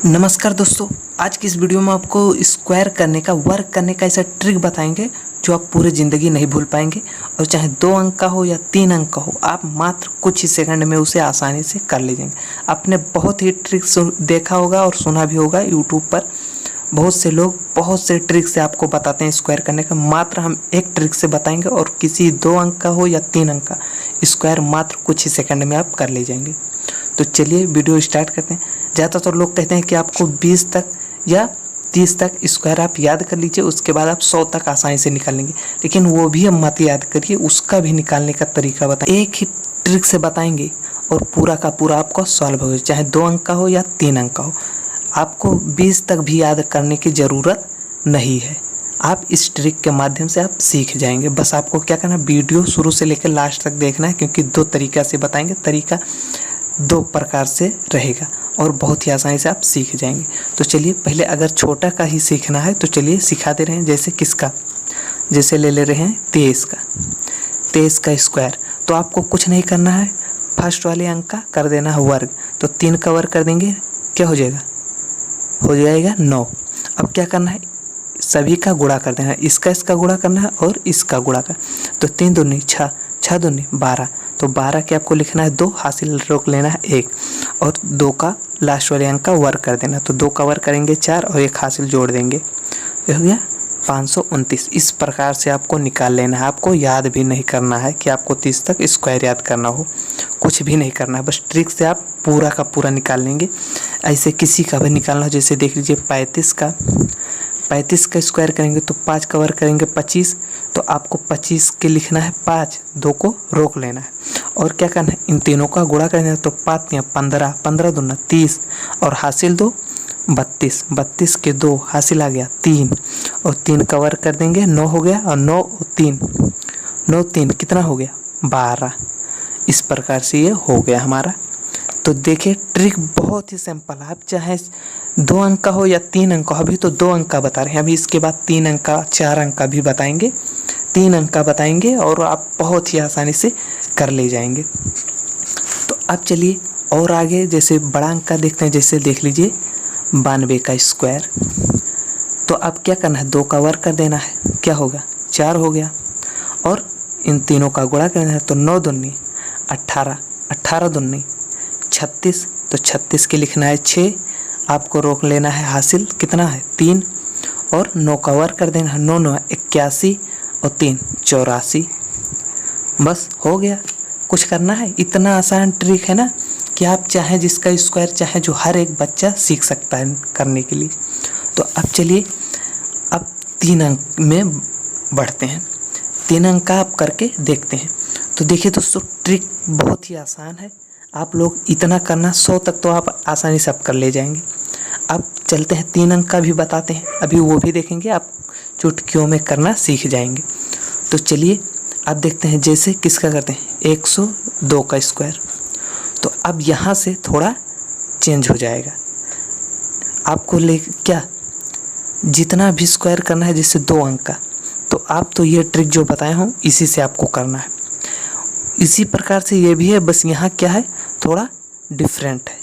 नमस्कार दोस्तों, आज की इस वीडियो में आपको स्क्वायर करने का वर्क करने का ऐसा ट्रिक बताएंगे जो आप पूरी ज़िंदगी नहीं भूल पाएंगे। और चाहे 2 अंक का हो या 3 अंक का हो, आप मात्र कुछ ही सेकंड में उसे आसानी से कर लीजिएंगे। आपने बहुत ही ट्रिक देखा होगा और सुना भी होगा यूट्यूब पर। बहुत से लोग बहुत से ट्रिक से आपको बताते हैं स्क्वायर करने का, मात्र हम एक ट्रिक से बताएंगे और किसी 2 अंक का हो या 3 अंक का स्क्वायर मात्र कुछ ही सेकंड में आप कर ले जाएंगे। तो चलिए वीडियो स्टार्ट करते हैं। ज़्यादातर लोग कहते हैं कि आपको 20 तक या 30 तक स्क्वायर आप याद कर लीजिए, उसके बाद आप 100 तक आसानी से निकाल लेंगे। लेकिन वो भी अब मत याद करिए, उसका भी निकालने का तरीका बताएं। एक ही ट्रिक से बताएंगे और पूरा का पूरा आपको सॉल्व हो, चाहे 2 अंक का हो या 3 अंक का हो। आपको 20 तक भी याद करने की ज़रूरत नहीं है। आप इस ट्रिक के माध्यम से आप सीख जाएंगे। बस आपको क्या करना, वीडियो शुरू से लेकर लास्ट तक देखना है, क्योंकि 2 तरीका से बताएंगे। तरीका 2 प्रकार से रहेगा और बहुत ही आसानी से आप सीख जाएंगे। तो चलिए, पहले अगर छोटा का ही सीखना है तो चलिए सिखा दे रहे हैं। जैसे किसका, जैसे ले रहे हैं 23 का। 23 का स्क्वायर तो आपको कुछ नहीं करना है, फर्स्ट वाले अंक का कर देना है वर्ग। तो 3 का वर्ग कर देंगे, क्या हो जाएगा, हो जाएगा 9। अब क्या करना है, सभी का गुणा कर देना है। इसका गुणा करना है और इसका गुणा कर। तो 3 दूनी 6, 6 दूनी 12। तो 12 के आपको लिखना है 2, हासिल रोक लेना है 1, और 2 का लास्ट वाले अंक का वर्ग कर देना। तो 2 का वर्ग करेंगे 4 और 1 हासिल जोड़ देंगे, ये हो गया 529। इस प्रकार से आपको निकाल लेना है। आपको याद भी नहीं करना है कि आपको 30 तक स्क्वायर याद करना हो, कुछ भी नहीं करना है। बस ट्रिक से आप पूरा का पूरा निकाल लेंगे। ऐसे किसी का भी निकालना हो, जैसे देख लीजिए 35 का स्क्वायर करेंगे तो 5 का वर्ग करेंगे 25। तो आपको 25 के लिखना है 5, 2 को रोक लेना है और क्या करना है, इन तीनों का गुणा करना है। तो 5 या 15, 15 दूना 30 और हासिल 2 32, 32 के 2 हासिल आ गया 3 और 3 का वर्ग कर देंगे 9 हो गया, और 9 और 3, 9 3 कितना हो गया 12। इस प्रकार से ये हो गया हमारा। तो देखिए ट्रिक बहुत ही सिंपल है। आप चाहे 2 अंक का हो या 3 अंक का, अभी तो 2 अंक का बता रहे हैं, अभी इसके बाद 3 अंक का 4 अंक का भी बताएंगे, 3 अंक का बताएंगे और आप बहुत ही आसानी से कर ले जाएंगे। तो अब चलिए और आगे जैसे बड़ा अंक का देखते हैं। जैसे देख लीजिए 92 का स्क्वायर। तो अब क्या करना है, 2 का वर्ग कर देना है, क्या होगा 4 हो गया, और इन तीनों का गुणा करना है। तो 9 दूनी 18, 18 दूनी 36। तो 36 के लिखना है 6, आपको रोक लेना है, हासिल कितना है 3, और 9 का वर्ग कर देना है, 9 9 81 और 3 84। बस हो गया। कुछ करना है, इतना आसान ट्रिक है ना कि आप चाहे जिसका स्क्वायर चाहे जो हर एक बच्चा सीख सकता है करने के लिए। तो अब चलिए, अब 3 अंक में बढ़ते हैं। 3 अंक का आप करके देखते हैं। तो देखिए दोस्तों, ट्रिक बहुत ही आसान है। आप लोग इतना करना, 100 तक तो आप आसानी से आप कर ले जाएंगे। अब चलते हैं 3 अंक का भी बताते हैं, अभी वो भी देखेंगे, आप चुटकियों में करना सीख जाएंगे। तो चलिए अब देखते हैं, जैसे किसका करते हैं 102 का स्क्वायर। तो अब यहाँ से थोड़ा चेंज हो जाएगा। आपको ले क्या, जितना भी स्क्वायर करना है जैसे 2 अंक का, तो आप तो ये ट्रिक जो बताया हूँ इसी से आपको करना है। इसी प्रकार से ये भी है, बस यहाँ क्या है, थोड़ा डिफरेंट है।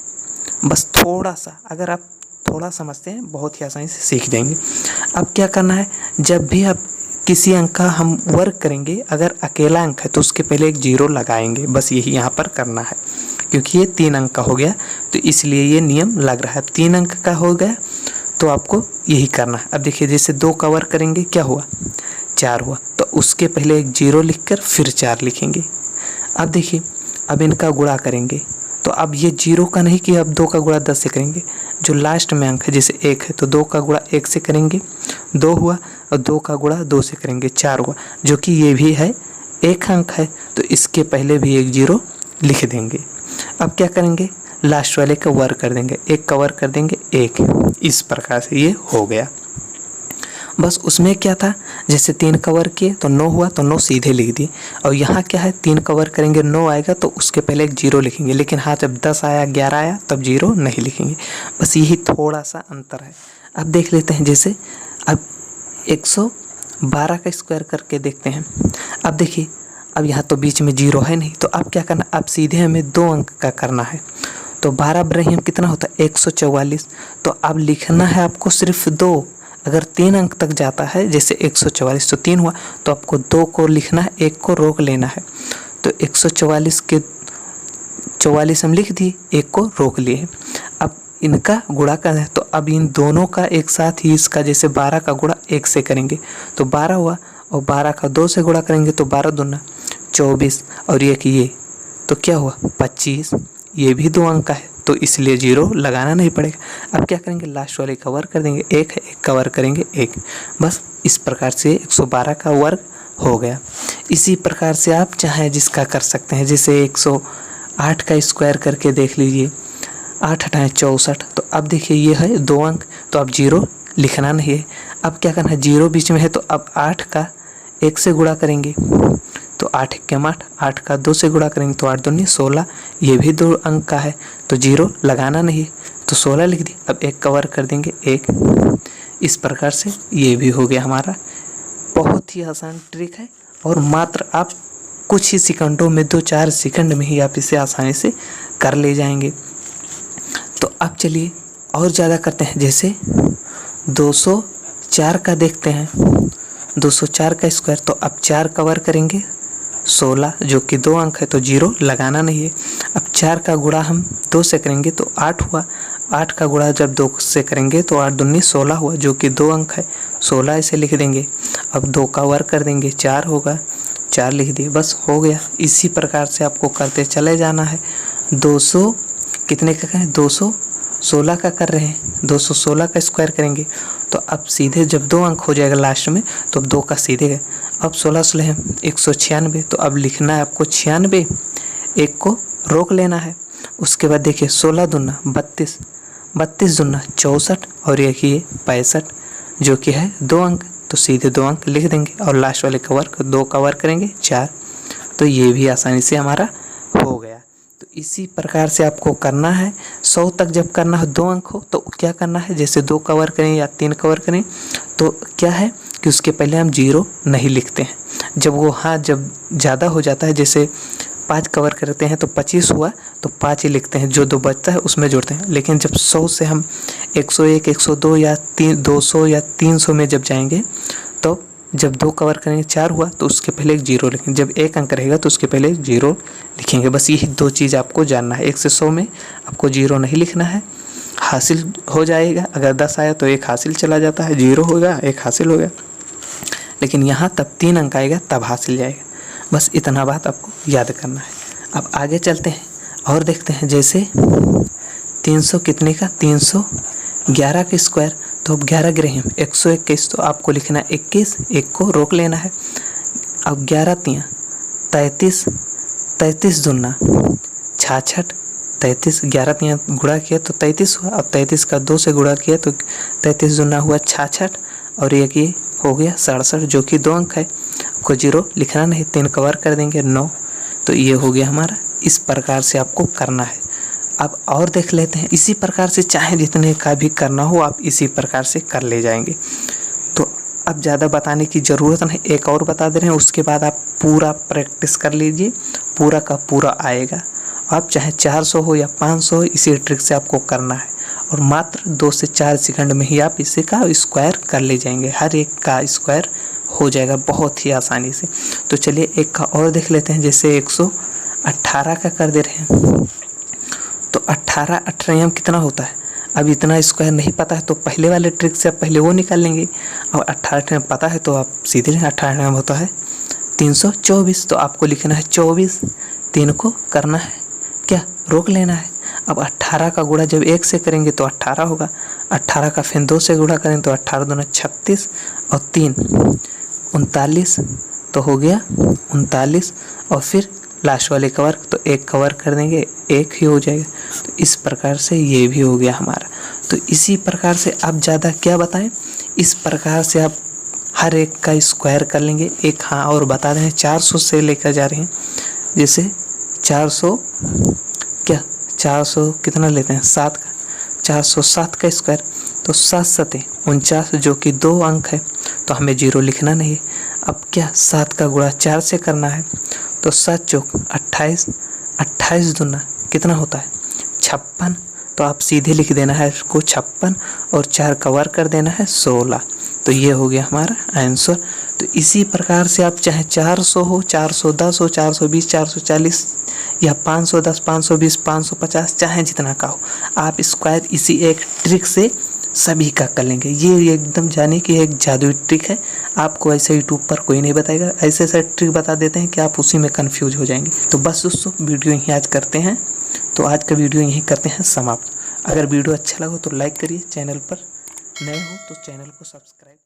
बस थोड़ा सा अगर आप थोड़ा समझते हैं, बहुत ही आसानी से सीख जाएंगे। अब क्या करना है, जब भी आप किसी अंक का हम वर्ग करेंगे, अगर अकेला अंक है तो उसके पहले एक 0 लगाएंगे। बस यही यहाँ पर करना है, क्योंकि ये 3 अंक का हो गया तो इसलिए ये नियम लग रहा है। 3 अंक का हो गया तो आपको यही करना है। अब देखिए, जैसे 2 का वर्ग करेंगे, क्या हुआ 4 हुआ, तो उसके पहले एक 0 लिखकर फिर 4 लिखेंगे। अब देखिए, अब इनका गुणा करेंगे तो अब ये 0 का नहीं कि अब 2 का गुणा 10 से करेंगे। जो लास्ट में अंक है, जैसे 1 है तो 2 का गुणा 1 से करेंगे, 2 हुआ, और 2 का गुणा 2 से करेंगे, 4 हुआ। जो कि ये भी है 1 अंक है तो इसके पहले भी एक 0 लिख देंगे। अब क्या करेंगे, लास्ट वाले का वर्ग कर देंगे, 1 का वर्ग कर देंगे 1। इस प्रकार से ये हो गया। बस उसमें क्या था, जैसे 3 का वर्ग किए तो 9 हुआ, तो 9 सीधे लिख दिए। और यहाँ क्या है, 3 का वर्ग करेंगे 9 आएगा तो उसके पहले एक 0 लिखेंगे। लेकिन हाँ, जब 10 आया 11 आया तब 0 नहीं लिखेंगे। बस यही थोड़ा सा अंतर है। अब देख लेते हैं, जैसे अब 112 का स्क्वायर करके देखते हैं। अब देखिए, अब यहाँ तो बीच में 0 है नहीं, तो अब क्या करना, अब सीधे हमें 2 अंक का करना है। तो तो 12 ब्रह्म कितना होता है 144। तो अब लिखना है आपको सिर्फ 2। अगर 3 अंक तक जाता है जैसे 144 तो 3 हुआ, तो आपको 2 को लिखना है, 1 को रोक लेना है। तो 144 के 44 हम लिख दिए, 1 को रोक लिए। अब इनका गुणा करना है, तो अब इन दोनों का एक साथ ही इसका जैसे 12 का गुणा 1 से करेंगे तो 12 हुआ, और 12 का 2 से गुणा करेंगे तो 12 दूना 24, और ये तो क्या हुआ 25। ये भी 2 अंक का है तो इसलिए 0 लगाना नहीं पड़ेगा। अब क्या करेंगे, लास्ट वाले कवर कर देंगे, 1 है 1 कवर करेंगे 1। बस इस प्रकार से 112 का वर्ग हो गया। इसी प्रकार से आप चाहे जिसका कर सकते हैं, जैसे 108 का स्क्वायर करके देख लीजिए, 8 हटाएँ 64। तो अब देखिए ये है 2 अंक, तो अब 0 लिखना नहीं है। अब क्या करना है, 0 बीच में है तो अब 8 का 1 से गुणा करेंगे तो 8 एकम 8, 8 का 2 से गुणा करेंगे तो 8 दूनी 16। ये भी 2 अंक का है तो 0 लगाना नहीं है, तो 16 लिख दी। अब 1 कवर कर देंगे 1। इस प्रकार से ये भी हो गया हमारा। बहुत ही आसान ट्रिक है और मात्र आप कुछ ही सेकंडों में 2-4 सेकंड में ही आप इसे आसानी से कर ले जाएंगे। तो अब चलिए और ज़्यादा करते हैं, जैसे 204 का देखते हैं। 204 का स्क्वायर, तो अब 4 कवर करेंगे 16 जो कि 2 अंक है तो 0 लगाना नहीं है। अब 4 का गुणा हम 2 से करेंगे तो 8 हुआ, 8 का गुणा जब 2 से करेंगे तो 8 दूनी 16 हुआ जो कि 2 अंक है, 16 ऐसे लिख देंगे। अब 2 का वर्ग कर देंगे 4 होगा, 4 लिख दिए, बस हो गया। इसी प्रकार से आपको करते चले जाना है। 200 कितने का करें, 216 का कर रहे हैं, 216 का स्क्वायर करेंगे तो अब सीधे जब 2 अंक हो जाएगा लास्ट में तो 2 का सीधे गए। अब 16 16 196, तो अब लिखना है आपको 96, 1 को रोक लेना है। उसके बाद देखिए 16 दूना 32, 32 दूना 64, और एक ये 65 जो कि है 2 अंक, तो सीधे 2 अंक लिख देंगे और लास्ट वाले का वर्ग 2 का वर्ग करेंगे 4। तो ये भी आसानी से हमारा हो गया। तो इसी प्रकार से आपको करना है। 100 तक जब करना हो 2 अंक हो तो क्या करना है, जैसे 2 कवर करें या 3 कवर करें तो क्या है कि उसके पहले हम 0 नहीं लिखते हैं। जब वो जब ज़्यादा हो जाता है, जैसे 5 कवर करते हैं तो 25 हुआ तो 5 ही लिखते हैं, जो 2 बचता है उसमें जोड़ते हैं। लेकिन जब 100 से हम 101, 102 या 200 या 300 में जब जाएंगे तो जब 2 कवर करेंगे 4 हुआ तो उसके पहले एक 0 लिखेंगे, जब 1 अंक रहेगा तो उसके पहले एक 0 लिखेंगे। बस यही 2 चीज़ आपको जानना है। 1 से 100 में आपको 0 नहीं लिखना है, हासिल हो जाएगा। अगर 10 आया तो 1 हासिल चला जाता है, 0 होगा 1 हासिल हो गया। लेकिन यहाँ तब 3 अंक आएगा तब हासिल जाएगा। बस इतना बात आपको याद करना है। अब आगे चलते हैं और देखते हैं, जैसे 300 कितने का, 311 का स्क्वायर, तो अब 11 ग्रह 121, तो आपको लिखना है 21, 1 को रोक लेना है। अब 11 तियाँ 33, 33 दूना 66, 33, 11 तियाँ गुणा किया तो 33 हुआ। अब 33 का 2 से गुणा किया तो 33 दूना हुआ 66, और एक ये हो गया 67 जो कि 2 अंक है। आपको 0 लिखना नहीं, 3 कवर कर देंगे 9। तो ये हो गया हमारा। इस प्रकार से आपको करना है। अब और देख लेते हैं, इसी प्रकार से चाहे जितने का भी करना हो आप इसी प्रकार से कर ले जाएंगे। तो अब ज़्यादा बताने की ज़रूरत नहीं, एक और बता दे रहे हैं, उसके बाद आप पूरा प्रैक्टिस कर लीजिए, पूरा का पूरा आएगा। आप चाहे 400 हो या 500 हो, इसी ट्रिक से आपको करना है और मात्र 2 से 4 सेकंड में ही आप इसी का स्क्वायर कर ले जाएंगे। हर एक का स्क्वायर हो जाएगा बहुत ही आसानी से। तो चलिए एक का और देख लेते हैं, जैसे 118 का कर दे रहे हैं तो 18 18 कितना होता है। अब इतना स्क्वायर नहीं पता है तो पहले वाले ट्रिक से आप पहले वो निकाल लेंगे, और 18 पता है तो आप सीधे 18 होता है 324, तो आपको लिखना है 24, 3 को करना है क्या, रोक लेना है। अब 18 का गुणा जब 1 से करेंगे तो 18 होगा, 18 का फिर 2 से गुणा करें तो 18 दूना 36 और 3 39, तो हो गया 39, और फिर लास्ट वाले का वर्ग तो 1 कवर कर देंगे 1 ही हो जाएगा। तो इस प्रकार से ये भी हो गया हमारा। तो इसी प्रकार से आप ज़्यादा क्या बताएं, इस प्रकार से आप हर एक का स्क्वायर कर लेंगे। एक और बता दें, 400 से लेकर जा रहे हैं, जैसे 400 क्या 400 कितना लेते हैं 7 का, 407 का स्क्वायर, तो 7 सते 49 जो कि 2 अंक है, तो हमें 0 लिखना नहीं। अब क्या 7 का गुणा 4 से करना है, तो 7 चौक 28, 28 दूना कितना होता है 56, तो आप सीधे लिख देना है इसको 56 और 4 का वर्ग कर देना है 16। तो ये हो गया हमारा आंसर। तो इसी प्रकार से आप चाहे 400 हो, 410 हो, 420, 440 या 510, 520, 550, चाहे जितना का हो, आप स्क्वायर इसी एक ट्रिक से सभी का कर लेंगे। ये एकदम जाने की एक जादुई ट्रिक है, आपको ऐसे यूट्यूब पर कोई नहीं बताएगा। ऐसे ऐसे ट्रिक बता देते हैं कि आप उसी में कंफ्यूज हो जाएंगे। तो बस दोस्तों, वीडियो यहीं आज करते हैं। तो आज का वीडियो यहीं करते हैं समाप्त। अगर वीडियो अच्छा लगा तो लाइक करिए, चैनल पर नए हो तो चैनल को सब्सक्राइब